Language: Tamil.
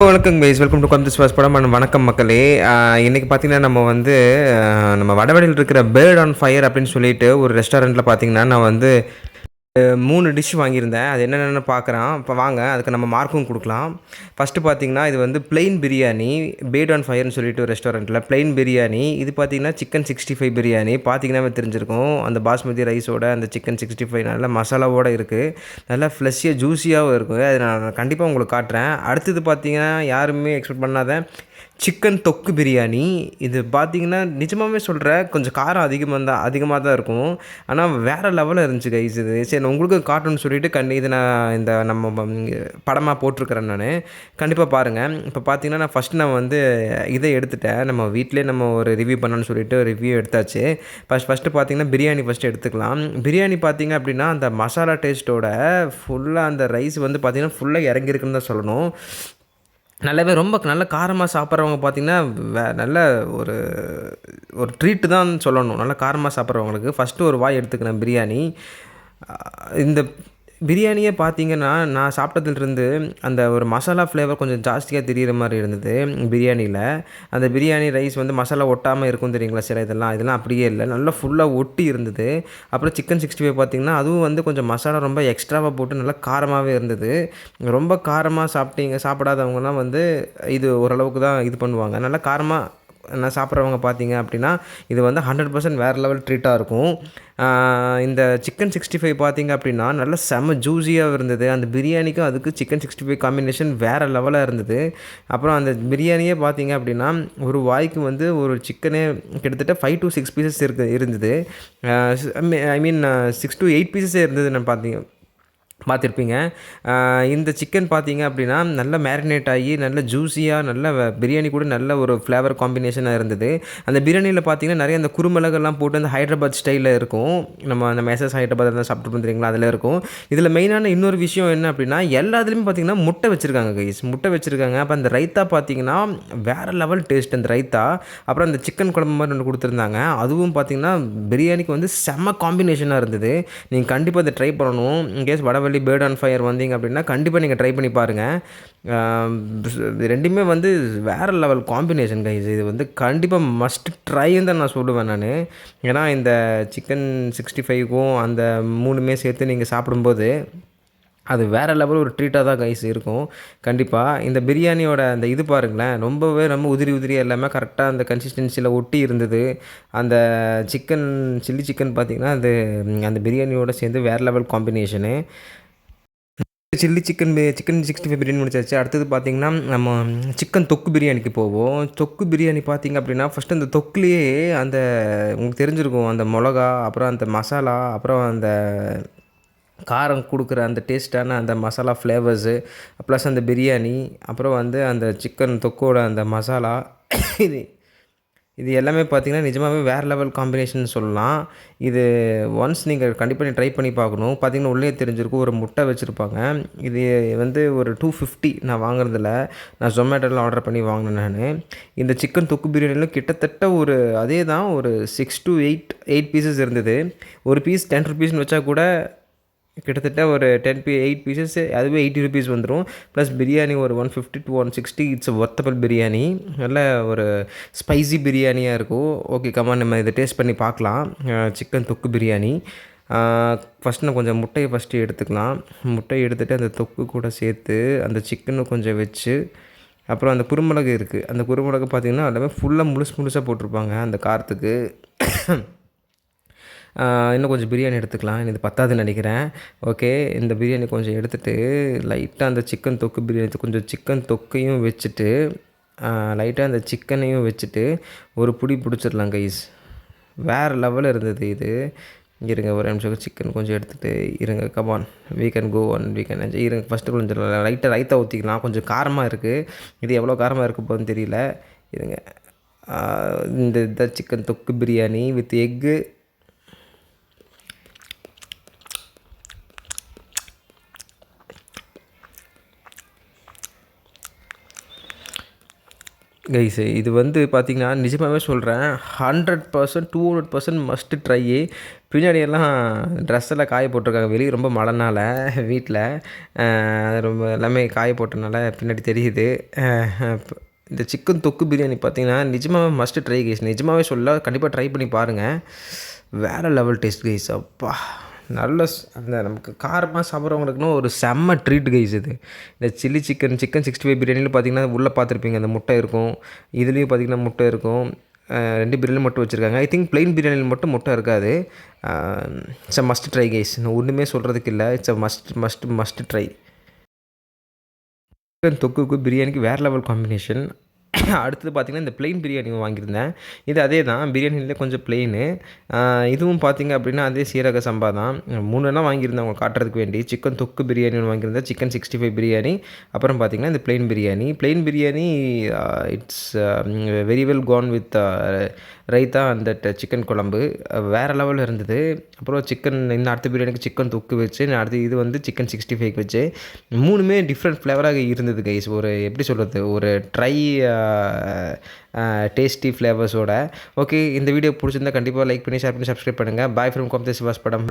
வணக்கம் கைஸ், வெல்கம் டு கம்திஸ் வாஸ் படம். வணக்கம் மக்களே. இன்றைக்கி பார்த்தீங்கன்னா நம்ம வந்து நம்ம வடவழியில் இருக்கிற பேர்ட் ஆன் ஃபயர் அப்படின்னு சொல்லிட்டு ஒரு ரெஸ்டாரண்ட்டில் பார்த்தீங்கன்னா நான் வந்து 3 டிஷ் வாங்கியிருந்தேன். அது என்னென்னு பார்க்குறான். இப்போ வாங்க அதுக்கு நம்ம மார்க்கும் கொடுக்கலாம். ஃபஸ்ட்டு பார்த்தீங்கன்னா இது வந்து ப்ளெயின் பிரியாணி, பேர்ட் ஆன் ஃபயர்னு சொல்லிட்டு ஒரு ரெஸ்டாரண்ட்டில் ப்ளெயின் பிரியாணி. இது பார்த்தீங்கன்னா சிக்கன் 65 பிரியாணி. பார்த்தீங்கன்னா தெரிஞ்சிருக்கும், அந்த பாஸ்மதி ரைஸோட அந்த சிக்கன் 65 நல்ல மசாலாவோடு இருக்குது. நல்லா ஃப்ளஷியாக ஜூஸியாகவும் இருக்குது. அது நான் கண்டிப்பாக உங்களுக்கு காட்டுறேன். அடுத்தது பார்த்தீங்கன்னா யாருமே எக்ஸ்பெக்ட் பண்ணாத சிக்கன் தொக்கு பிரியாணி. இது பார்த்தீங்கன்னா நிஜமாகவே சொல்கிறேன், கொஞ்சம் காரம் அதிகமாக தான் இருக்கும். ஆனால் வேறு லெவலில் இருந்துச்சு கைஸ் இது. சரி நான் உங்களுக்கு காட்டணும்னு சொல்லிட்டு இது நான் இந்த நம்ம படமாக போட்டிருக்கிறேன். நான் கண்டிப்பாக பாருங்கள். இப்போ பார்த்தீங்கன்னா நான் வந்து இதை எடுத்துட்டேன். நம்ம வீட்டிலே நம்ம ஒரு ரிவ்யூ பண்ணணும்னு சொல்லிட்டு ரிவ்யூ எடுத்தாச்சு. ஃபஸ்ட்டு பார்த்தீங்கன்னா பிரியாணி ஃபஸ்ட்டு எடுத்துக்கலாம். பிரியாணி பார்த்தீங்க அப்படின்னா அந்த மசாலா டேஸ்ட்டோட ஃபுல்லாக அந்த ரைஸ் வந்து பார்த்திங்கன்னா ஃபுல்லாக இறங்கியிருக்குன்னு தான் சொல்லணும். நல்லாவே ரொம்ப நல்ல காரமாக சாப்பிட்றவங்க பார்த்திங்கன்னா நல்ல ஒரு ஒரு ட்ரீட்டு தான் சொல்லணும். நல்லா காரமாக சாப்பிட்றவங்களுக்கு ஃபஸ்ட்டு ஒரு வாய் எடுத்துக்கிறேன் பிரியாணி. இந்த பிரியாணியே பார்த்தீங்கன்னா நான் சாப்பிட்டதுலேருந்து அந்த ஒரு மசாலா ஃப்ளேவர் கொஞ்சம் ஜாஸ்தியாக தெரிகிற மாதிரி இருந்தது பிரியாணியில். அந்த பிரியாணி ரைஸ் வந்து மசாலா ஒட்டாமல் இருக்கும் தெரியுங்களா, சில இதெல்லாம் அப்படியே இல்லை, நல்லா ஃபுல்லாக ஒட்டி இருந்தது. அப்புறம் சிக்கன் 65 பார்த்திங்கன்னா அதுவும் வந்து கொஞ்சம் மசாலா ரொம்ப எக்ஸ்ட்ராவாக போட்டு நல்லா காரமாகவே இருந்தது. ரொம்ப காரமாக சாப்பிடாதவங்கலாம் வந்து இது ஓரளவுக்கு தான் இது பண்ணுவாங்க. நல்லா காரமாக சாப்பிட்றவங்க பார்த்தீங்க அப்படின்னா இது வந்து 100% வேறு லெவல் ட்ரீட்டாக இருக்கும். இந்த சிக்கன் 65 பார்த்தீங்க அப்படின்னா நல்லா செம்ம ஜூஸியாக இருந்தது. அந்த பிரியாணிக்கும் அதுக்கு சிக்கன் 65 காம்பினேஷன் வேறு லெவலாக இருந்தது. அப்புறம் அந்த பிரியாணியே பார்த்தீங்க அப்படின்னா ஒரு வாய்க்கு வந்து ஒரு சிக்கனே கிட்டத்தட்ட 5 to 6 பீசஸ் இருந்தது. ஐ மீன் 6 to 8 பீசஸே இருந்ததுன்னு பார்த்துருப்பீங்க. இந்த சிக்கன் பார்த்தீங்க அப்படின்னா நல்லா மேரினேட் ஆகி நல்ல ஜூஸியாக நல்ல பிரியாணி கூட நல்ல ஒரு ஃப்ளேவர் காம்பினேஷனாக இருந்தது. அந்த பிரியாணியில் பார்த்தீங்கன்னா நிறைய அந்த குருமிளகெல்லாம் போட்டு அந்த ஹைதராபாத் ஸ்டைலில் இருக்கும். நம்ம எஸ்எஸ் ஹைதராபாத் தான் சாப்பிட்டு வந்துறீங்களா, அதில் இருக்கும். இதில் மெயினான இன்னொரு விஷயம் என்ன அப்படின்னா எல்லாத்துலேயுமே பார்த்தீங்கன்னா முட்டை வச்சுருக்காங்க கைஸ், முட்டை வச்சுருக்காங்க. அப்போ அந்த ரைத்தா பார்த்தீங்கன்னா வேறு லெவல் டேஸ்ட் அந்த ரைத்தா. அப்புறம் அந்த சிக்கன் குழம்பு மாதிரி ஒன்று கொடுத்துருந்தாங்க. அதுவும் பார்த்தீங்கன்னா பிரியாணிக்கு வந்து செம்ம காம்பினேஷனாக இருந்தது. நீங்கள் கண்டிப்பாக அதை ட்ரை பண்ணணும். In case Vadavalli bird on fire வந்தீங்க அப்படின்னா கண்டிப்பாக நீங்கள் ட்ரை பண்ணி பாருங்கள். ரெண்டுமே வந்து வேறு லெவல் காம்பினேஷன் கைஸ். இது வந்து கண்டிப்பாக மஸ்ட் ட்ரைன்னு தான் நான் சொல்லுவேன் நான். ஏன்னா இந்த சிக்கன் 65க்கும் அந்த 3மே சேர்த்து நீங்கள் சாப்பிடும்போது அது வேறு லெவல் ஒரு ட்ரீட்டாக தான் கைஸ் இருக்கும். கண்டிப்பாக இந்த பிரியாணியோட அந்த இது பாருங்களேன், ரொம்பவே ரொம்ப உதிரியாக எல்லாமே கரெக்டாக அந்த கன்சிஸ்டன்சியில் ஒட்டி இருந்தது. அந்த சில்லி சிக்கன் பார்த்திங்கன்னா அது அந்த பிரியாணியோட சேர்ந்து வேறு லெவல் காம்பினேஷனு. சிக்கன் 65 பிரியாணி முடிச்சாச்சு. அடுத்தது பார்த்திங்கன்னா நம்ம சிக்கன் தொக்கு பிரியாணிக்கு போவோம். தொக்கு பிரியாணி பார்த்திங்க அப்படின்னா ஃபஸ்ட்டு அந்த தொக்குலேயே அந்த உங்களுக்கு தெரிஞ்சிருக்கும் அந்த மிளகா, அப்புறம் அந்த மசாலா, அப்புறம் அந்த காரம் கொடுக்குற அந்த டேஸ்ட்டான அந்த மசாலா ஃப்ளேவர்ஸு, ப்ளஸ் அந்த பிரியாணி, அப்புறம் வந்து அந்த சிக்கன் தொக்கோட அந்த மசாலா இது இது எல்லாமே பார்த்திங்கன்னா நிஜமாகவே வேறு லெவல் காம்பினேஷன் சொல்லலாம். இது ஒன்ஸ் நீங்கள் கண்டிப்பாக ட்ரை பண்ணி பார்க்கணும். பார்த்திங்கன்னா உள்ளே தெரிஞ்சிருக்கும், ஒரு முட்டை வச்சுருப்பாங்க. இது வந்து ஒரு 250 நான் வாங்குறதில்ல, நான் ஜொமேட்டோவில் ஆர்டர் பண்ணி வாங்கினேன் நான். இந்த சிக்கன் தொக்கு பிரியாணியில் கிட்டத்தட்ட ஒரு அதே தான் ஒரு 6 to 8 பீசஸ் இருந்தது. ஒரு பீஸ் 10 ருபீஸ்னு வச்சா கூட கிட்டத்தட்ட ஒரு 8 பீசஸ் அதுவே 80 ருபீஸ் வந்துடும். ப்ளஸ் பிரியாணி ஒரு 150 to 160. It's worthable biryani. நல்ல ஒரு ஸ்பைசி பிரியாணியாக இருக்கும். ஓகே கமான், நம்ம இதை டேஸ்ட் பண்ணி பார்க்கலாம். சிக்கன் தொக்கு பிரியாணி. ஃபஸ்ட்டு நான் கொஞ்சம் முட்டையை ஃபஸ்ட்டு எடுத்துக்கலாம். முட்டையை எடுத்துகிட்டு அந்த தொக்கு கூட சேர்த்து அந்த சிக்கனை கொஞ்சம் வச்சு, அப்புறம் அந்த குருமிளகு இருக்குது, அந்த குருமிளகு பார்த்திங்கன்னா எல்லாமே ஃபுல்லாக முழுசாக போட்டிருப்பாங்க அந்த காரத்துக்கு. இன்னும் கொஞ்சம் பிரியாணி எடுத்துக்கலாம். இது பத்தாதுன்னு நினைக்கிறேன். ஓகே, இந்த பிரியாணி கொஞ்சம் எடுத்துகிட்டு லைட்டாக அந்த சிக்கன் தொக்கு பிரியாணி கொஞ்சம் சிக்கன் தொக்கையும் வச்சுட்டு லைட்டாக அந்த சிக்கனையும் வச்சுட்டு ஒரு பிடிச்சிடலாம் கைஸ். வேறு லெவலில் இருந்தது இது. இருங்க ஒரு நிமிஷம், சிக்கன் கொஞ்சம் எடுத்துகிட்டு இருங்க. Come on, we can go on, we can enjoy. இருங்க ஃபஸ்ட்டு கொஞ்சம் லைட்டாக ரைத்தா ஊற்றிக்கலாம். கொஞ்சம் காரமாக இருக்குது. இது எவ்வளோ காரமாக இருக்க போகுதுன்னு தெரியல. இருங்க, இந்த சிக்கன் தொக்கு பிரியாணி வித் எக்கு. கைஸ் இது வந்து பார்த்தீங்கன்னா நிஜமாகவே சொல்கிறேன் 100% 200% மஸ்ட்டு ட்ரையி. பின்னாடியெல்லாம் ட்ரெஸ் எல்லாம் காய போட்டிருக்காங்க. வெளியே ரொம்ப மழைனால வீட்டில் ரொம்ப எல்லாமே காய போட்டனால பின்னாடி தெரியுது. இந்த சிக்கன் தொக்கு பிரியாணி பார்த்தீங்கன்னா நிஜமாகவே மஸ்ட்டு ட்ரை கைஸ். நிஜமாகவே சொல்ல கண்டிப்பாக ட்ரை பண்ணி பாருங்கள். வேறு லெவல் டேஸ்ட் கைஸ். அப்பா நல்ல அந்த நமக்கு காரமாக சாப்பிட்றவங்களுக்குன்னு ஒரு செம்ம ட்ரீட் கைஸ் இது. இந்த சிக்கன் 65 பிரியாணியில் பார்த்தீங்கன்னா உள்ளே பார்த்துருப்பீங்க அந்த முட்டை இருக்கும். இதுலேயும் பார்த்தீங்கன்னா முட்டை இருக்கும். 2 பிரியாணியில் முட்டை வச்சுருக்காங்க. ஐ திங்க் ப்ளெயின் பிரியாணியில் மட்டும் முட்டை இருக்காது. It's a must try guys. நான் ஒன்றுமே சொல்கிறதுக்கு இல்லை. It's a must try. Chicken தொக்குக்கு பிரியாணிக்கு வேறு லெவல் காம்பினேஷன். அடுத்தது பார்த்திங்கன்னா இந்த ப்ளெயின் பிரியாணி வாங்கியிருந்தேன். இது அதே தான் பிரியாணியிலே கொஞ்சம் ப்ளெயினு. இதுவும் பார்த்திங்க அப்படின்னா அதே சீரக சம்பா தான். 3 வாங்கியிருந்தேன் அவங்க காட்டுறதுக்கு வேண்டி. சிக்கன் தொக்கு பிரியாணி ஒன்று வாங்கியிருந்தேன். சிக்கன் 65 பிரியாணி. அப்புறம் பார்த்திங்கன்னா இந்த plain biryani it's very well Khan with raita அந்த சிக்கன் குழம்பு வேறு லெவலில் இருந்தது. அப்புறம் இந்த அடுத்த பிரியாணிக்கு சிக்கன் தொக்கு வச்சு அடுத்து இது வந்து சிக்கன் 65 வச்சு 3மே டிஃப்ரெண்ட் ஃப்ளேவராக இருந்தது கைஸ். ஒரு எப்படி சொல்கிறது, ஒரு ட்ரை டேஸ்டி ஃப்ளேவர்ஸோட. ஓகே, இந்த வீடியோ பிடிச்சிருந்தா கண்டிப்பாக லைக் பண்ணி ஷேர் பண்ணி சப்ஸ்கிரைப் பண்ணுங்கள். பாய் ஃப்ரம் கோமதி சிவாஸ் படம்.